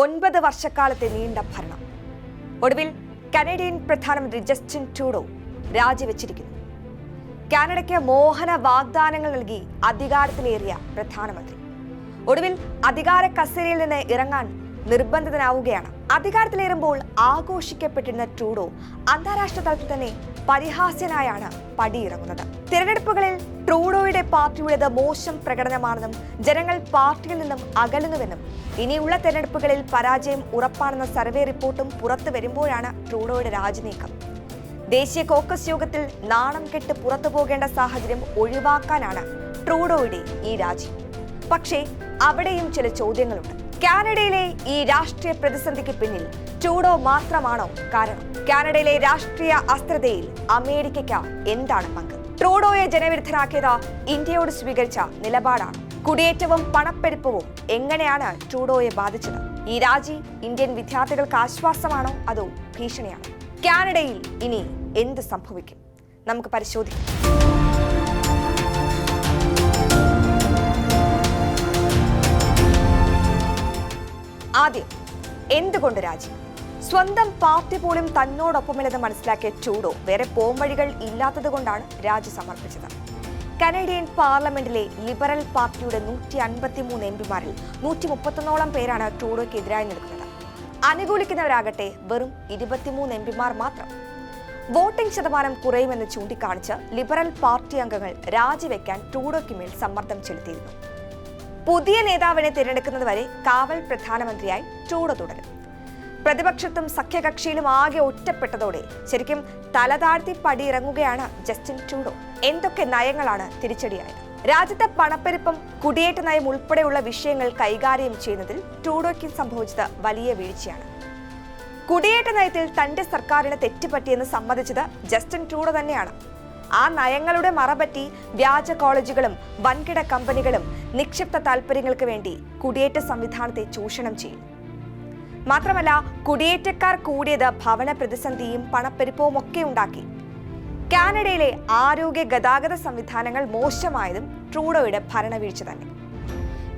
9 വർഷക്കാലത്തെ നീണ്ട ഭരണം. ഒടുവിൽ കനേഡിയൻ പ്രധാനമന്ത്രി ജസ്റ്റിൻ ട്രൂഡോ രാജിവെച്ചിരിക്കുന്നു. കാനഡയ്ക്ക് മോഹന വാഗ്ദാനങ്ങൾ നൽകി അധികാരത്തിലേറിയ പ്രധാനമന്ത്രി ഒടുവിൽ അധികാര കസേരയിൽ നിന്ന് ഇറങ്ങാൻ നിർബന്ധിതനാവുകയാണ്. അധികാരത്തിലേറുമ്പോൾ ആഘോഷിക്കപ്പെട്ടിരുന്ന ട്രൂഡോ അന്താരാഷ്ട്ര തലത്തിൽ തന്നെ പരിഹാസ്യനായാണ് പടിയിറങ്ങുന്നത്. തിരഞ്ഞെടുപ്പുകളിൽ ട്രൂഡോയുടെ പാർട്ടിയുടേത് മോശം പ്രകടനമാണെന്നും ജനങ്ങൾ പാർട്ടിയിൽ നിന്നും അകലുന്നുവെന്നും ഇനിയുള്ള തെരഞ്ഞെടുപ്പുകളിൽ പരാജയം ഉറപ്പാണെന്ന സർവേ റിപ്പോർട്ടും പുറത്തു വരുമ്പോഴാണ് ട്രൂഡോയുടെ രാജിനീക്കം. ദേശീയ കോക്കസ് യോഗത്തിൽ നാണം കെട്ട് പുറത്തു പോകേണ്ട സാഹചര്യം ഒഴിവാക്കാനാണ് ട്രൂഡോയുടെ ഈ രാജി. പക്ഷേ അവിടെയും ചില ചോദ്യങ്ങളുണ്ട്. കാനഡയിലെ ഈ രാഷ്ട്രീയ പ്രതിസന്ധിക്ക് പിന്നിൽ ട്രൂഡോ മാത്രമാണോ കാരണം? കാനഡയിലെ രാഷ്ട്രീയ അസ്ഥിരതയിൽ അമേരിക്കയ്ക്ക് എന്താണ് പങ്ക്? ട്രൂഡോയെ ജനവിരുദ്ധനാക്കിയത് ഇന്ത്യയോട് സ്വീകരിച്ച നിലപാടാണ്. കുടിയേറ്റവും പണപ്പെരുപ്പവും എങ്ങനെയാണ് ട്രൂഡോയെ ബാധിച്ചത്? ഈ രാജി ഇന്ത്യൻ വിദ്യാർത്ഥികൾക്ക് ആശ്വാസമാണോ അതോ ഭീഷണിയാണോ? കാനഡയിൽ ഇനി എന്ത് സംഭവിക്കും? നമുക്ക് പരിശോധിക്കാം. ആദ്യം, എന്തുകൊണ്ട് രാജി? സ്വന്തം പാർട്ടി പോലും തന്നോടൊപ്പമില്ലെന്ന് മനസ്സിലാക്കിയ ട്രൂഡോ വേറെ പോംവഴികൾ ഇല്ലാത്തത് കൊണ്ടാണ് രാജി സമർപ്പിച്ചത്. കനേഡിയൻ പാർലമെന്റിലെ ലിബറൽ പാർട്ടിയുടെ 153 എംപിമാരിൽ 131ഓളം പേരാണ് ട്രൂഡോയ്ക്കെതിരായി നിൽക്കുന്നത്. അനുകൂലിക്കുന്നവരാകട്ടെ വെറും 23 എംപിമാർ മാത്രം. വോട്ടിംഗ് ശതമാനം കുറയുമെന്ന് ചൂണ്ടിക്കാണിച്ച് ലിബറൽ പാർട്ടി അംഗങ്ങൾ രാജിവെക്കാൻ ട്രൂഡോയ്ക്ക് മേൽ സമ്മർദ്ദം ചെലുത്തിയിരുന്നു. പുതിയ നേതാവിനെ തിരഞ്ഞെടുക്കുന്നതുവരെ കാവൽ പ്രധാനമന്ത്രിയായി ട്രൂഡോ തുടരും. പ്രതിപക്ഷത്തും സഖ്യകക്ഷിയിലും ആകെ ഒറ്റപ്പെട്ടതോടെ ശരിക്കും തലതാഴ്ത്തി പടിയിറങ്ങുകയാണ് ജസ്റ്റിൻ ട്രൂഡോ. എന്തൊക്കെ നയങ്ങളാണ് തിരിച്ചടിയായത്? രാജ്യത്തെ പണപ്പെരുപ്പം, കുടിയേറ്റ നയം ഉൾപ്പെടെയുള്ള വിഷയങ്ങൾ കൈകാര്യം ചെയ്യുന്നതിൽ ട്രൂഡോയ്ക്ക് സംഭവിച്ചത് വലിയ വീഴ്ചയാണ്. കുടിയേറ്റ നയത്തിൽ തന്റെ സർക്കാരിന് തെറ്റുപറ്റിയെന്ന് സമ്മതിച്ചത് ജസ്റ്റിൻ ട്രൂഡോ തന്നെയാണ്. ആ നയങ്ങളുടെ മറപറ്റി വ്യാജ കോളേജുകളും വൻകിട കമ്പനികളും നിക്ഷിപ്ത താൽപര്യങ്ങൾക്ക് വേണ്ടി കുടിയേറ്റ സംവിധാനത്തെ ചൂഷണം ചെയ്യും. മാത്രമല്ല, കുടിയേറ്റക്കാർ കൂടിയത് ഭവന പ്രതിസന്ധിയും പണപ്പെരുപ്പവും ഒക്കെ ഉണ്ടാക്കി. കാനഡയിലെ ആരോഗ്യ ഗതാഗത സംവിധാനങ്ങൾ മോശമായതും ട്രൂഡോയുടെ ഭരണവീഴ്ച തന്നെ.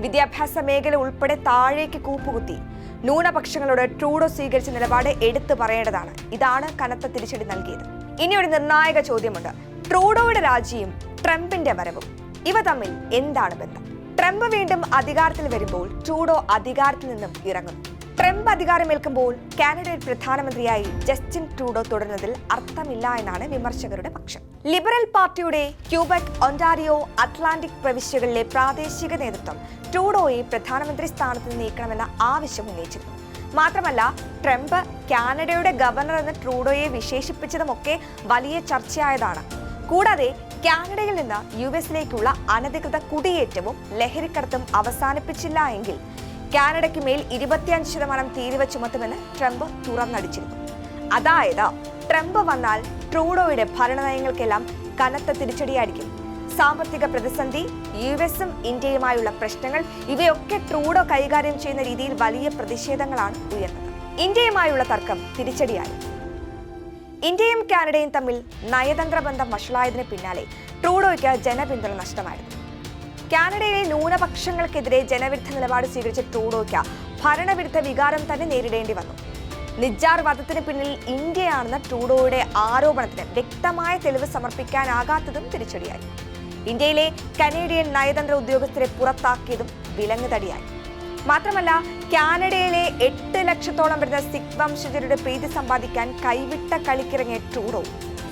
വിദ്യാഭ്യാസ മേഖല ഉൾപ്പെടെ താഴേക്ക് കൂപ്പുകുത്തി ന്യൂനപക്ഷങ്ങളോട് ട്രൂഡോ സ്വീകരിച്ച നിലപാട് എടുത്തു പറയേണ്ടതാണ്. ഇതാണ് കനത്ത തിരിച്ചടി നൽകിയത്. ഇനി ഒരു നിർണായക ചോദ്യമുണ്ട്. ട്രൂഡോയുടെ രാജിയും ട്രംപിന്റെ വരവും ഇവ തമ്മിൽ എന്താണ് ബന്ധം? ട്രംപ് വീണ്ടും അധികാരത്തിൽ വരുമ്പോൾ ട്രൂഡോ അധികാരത്തിൽ നിന്നും ഇറങ്ങുന്നു. ട്രംപ് അധികാരമേൽക്കുമ്പോൾ കാനഡയിൽ പ്രധാനമന്ത്രിയായി ജസ്റ്റിൻ ട്രൂഡോ തുടരുന്നതിൽ അർത്ഥമില്ല എന്നാണ് വിമർശകരുടെ പക്ഷം. ലിബറൽ പാർട്ടിയുടെ ക്യൂബക്, ഒന്റാരിയോ, അറ്റ്ലാന്റിക് പ്രവിശ്യകളിലെ പ്രാദേശിക നേതൃത്വം ട്രൂഡോയെ പ്രധാനമന്ത്രി സ്ഥാനത്ത് നീക്കണമെന്ന ആവശ്യം ഉന്നയിച്ചിരുന്നു. മാത്രമല്ല, ട്രംപ് കാനഡയുടെ ഗവർണർ എന്ന് ട്രൂഡോയെ വിശേഷിപ്പിച്ചതുമൊക്കെ വലിയ ചർച്ചയായതാണ്. കൂടാതെ കാനഡയിൽ നിന്ന് US-ലേക്കുള്ള അനധികൃത കുടിയേറ്റവും ലഹരിക്കടത്തും അവസാനിപ്പിച്ചില്ല എങ്കിൽ കാനഡയ്ക്ക് മേൽ 25% തീരുവ ചുമത്തുമെന്ന് ട്രംപ് തുറന്നടിച്ചിരുന്നു. അതായത് ട്രംപ് വന്നാൽ ട്രൂഡോയുടെ ഭരണനയങ്ങൾക്കെല്ലാം കനത്ത തിരിച്ചടിയായിരിക്കും. സാമ്പത്തിക പ്രതിസന്ധി, US-ഉം ഇന്ത്യയുമായുള്ള പ്രശ്നങ്ങൾ, ഇവയൊക്കെ ട്രൂഡോ കൈകാര്യം ചെയ്യുന്ന രീതിയിൽ വലിയ പ്രതിഷേധങ്ങളാണ് ഉയർന്നത്. ഇന്ത്യയുമായുള്ള തർക്കം തിരിച്ചടിയായി. ഇന്ത്യയും കാനഡയും തമ്മിൽ നയതന്ത്ര ബന്ധം വഷളായതിന് പിന്നാലെ ട്രൂഡോയ്ക്ക് ജനപിന്തുണ നഷ്ടമായിരുന്നു. കാനഡയിലെ ന്യൂനപക്ഷങ്ങൾക്കെതിരെ ജനവിരുദ്ധ നിലപാട് സ്വീകരിച്ച ട്രൂഡോയ്ക്ക് ഭരണവിരുദ്ധ വികാരം തന്നെ നേരിടേണ്ടി വന്നു. നിജ്ജാർ വധത്തിന് പിന്നിൽ ഇന്ത്യയാണെന്ന ട്രൂഡോയുടെ ആരോപണത്തിന് വ്യക്തമായ തെളിവ് സമർപ്പിക്കാനാകാത്തതും തിരിച്ചടിയായി. ഇന്ത്യയിലെ കനേഡിയൻ നയതന്ത്ര ഉദ്യോഗസ്ഥരെ പുറത്താക്കിയതും വിലങ്ങുതടിയായി. മാത്രമല്ല, കാനഡയിലെ 8 ലക്ഷത്തോളം വരുന്ന സിഖ് വംശജരുടെ പ്രീതി സമ്പാദിക്കാൻ കൈവിട്ട കളിക്കിറങ്ങിയ ട്രൂഡോ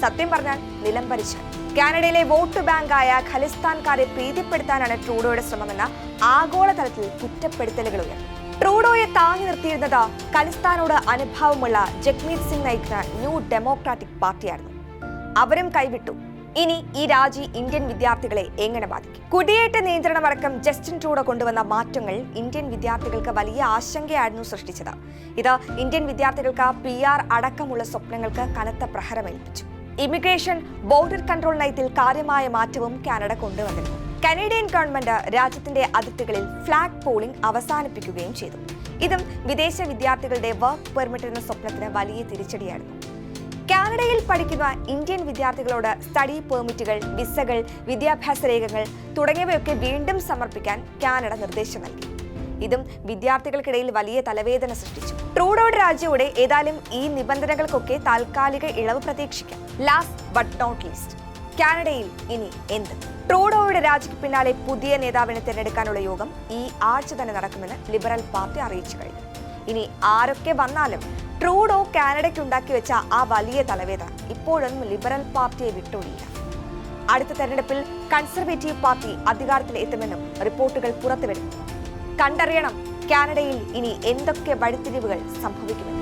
സത്യം പറഞ്ഞാൽ നിലംപരിച്ച. കാനഡയിലെ വോട്ട് ബാങ്കായ ഖലിസ്ഥാൻകാരെ പ്രീതിപ്പെടുത്താനാണ് ട്രൂഡോയുടെ ശ്രമമെന്ന ആഗോളതലത്തിൽ കുറ്റപ്പെടുത്തലുകൾ ഉയർന്നു. ട്രൂഡോയെ താങ്ങി നിർത്തിയിരുന്നത് ഖലിസ്ഥാനോട് അനുഭാവമുള്ള ജഗ്മീത് സിംഗ് നയിക്കുന്ന ന്യൂ ഡെമോക്രാറ്റിക് പാർട്ടിയായിരുന്നു. അവരും കൈവിട്ടു. ഇനി ഈ രാജി ഇന്ത്യൻ വിദ്യാർത്ഥികളെ എങ്ങനെ ബാധിക്കും? കുടിയേറ്റ നിയന്ത്രണമടക്കം ജസ്റ്റിൻ ട്രൂഡോ കൊണ്ടുവന്ന മാറ്റങ്ങൾ ഇന്ത്യൻ വിദ്യാർത്ഥികൾക്ക് വലിയ ആശങ്കയായിരുന്നു സൃഷ്ടിച്ചത്. ഇത് ഇന്ത്യൻ വിദ്യാർത്ഥികൾക്ക് PR അടക്കമുള്ള സ്വപ്നങ്ങൾക്ക് കനത്ത പ്രഹരമേൽപ്പിച്ചു. ഇമിഗ്രേഷൻ, ബോർഡർ കൺട്രോൾ നയത്തിൽ കാര്യമായ മാറ്റവും കാനഡ കൊണ്ടുവന്നിരുന്നു. കനേഡിയൻ ഗവൺമെന്റ് രാജ്യത്തിന്റെ അതിർത്തികളിൽ ഫ്ലാഗ് പോളിംഗ് അവസാനിപ്പിക്കുകയും ചെയ്തു. ഇതും വിദേശ വിദ്യാർത്ഥികളുടെ വർക്ക് പെർമിറ്റ് എന്ന സ്വപ്നത്തിന് വലിയ തിരിച്ചടിയായിരുന്നു. കാനഡയിൽ പഠിക്കുന്ന ഇന്ത്യൻ വിദ്യാർത്ഥികളോട് സ്റ്റഡി പെർമിറ്റുകൾ, വിസകൾ, വിദ്യാഭ്യാസ രേഖകൾ തുടങ്ങിയവയൊക്കെ വീണ്ടും സമർപ്പിക്കാൻ കാനഡ നിർദ്ദേശം നൽകി. ഇതും വിദ്യാർത്ഥികൾക്കിടയിൽ വലിയ തലവേദന സൃഷ്ടിച്ചു. ട്രൂഡോയുടെ രാജിയോടെ ഏതായാലും ഈ നിബന്ധനകൾക്കൊക്കെ താൽക്കാലിക ഇളവ് പ്രതീക്ഷിക്കാം. ലാസ്റ്റ് ബട്ട് നോട്ട് ലീസ്റ്റ്, കാനഡയിൽ ഇനി എന്ത്? ട്രൂഡോയുടെ രാജിക്ക് പിന്നാലെ പുതിയ നേതാവിനെ തിരഞ്ഞെടുക്കാനുള്ള യോഗം ഈ ആഴ്ച തന്നെ നടക്കുമെന്ന് ലിബറൽ പാർട്ടി അറിയിച്ചു കഴിഞ്ഞു. ഇനി ആരൊക്കെ വന്നാലും ട്രൂഡോ കാനഡയ്ക്ക് ഉണ്ടാക്കി വെച്ച ആ വലിയ തലവേദന ഇപ്പോഴൊന്നും ലിബറൽ പാർട്ടിയെ വിട്ടൊഴിയില്ല. അടുത്ത തെരഞ്ഞെടുപ്പിൽ കൺസർവേറ്റീവ് പാർട്ടി അധികാരത്തിൽ എത്തുമെന്നും റിപ്പോർട്ടുകൾ പുറത്തുവരുന്നു. കണ്ടറിയണം കാനഡയിൽ ഇനി എന്തൊക്കെ വഴിത്തിരിവുകൾ സംഭവിക്കുമെന്ന്.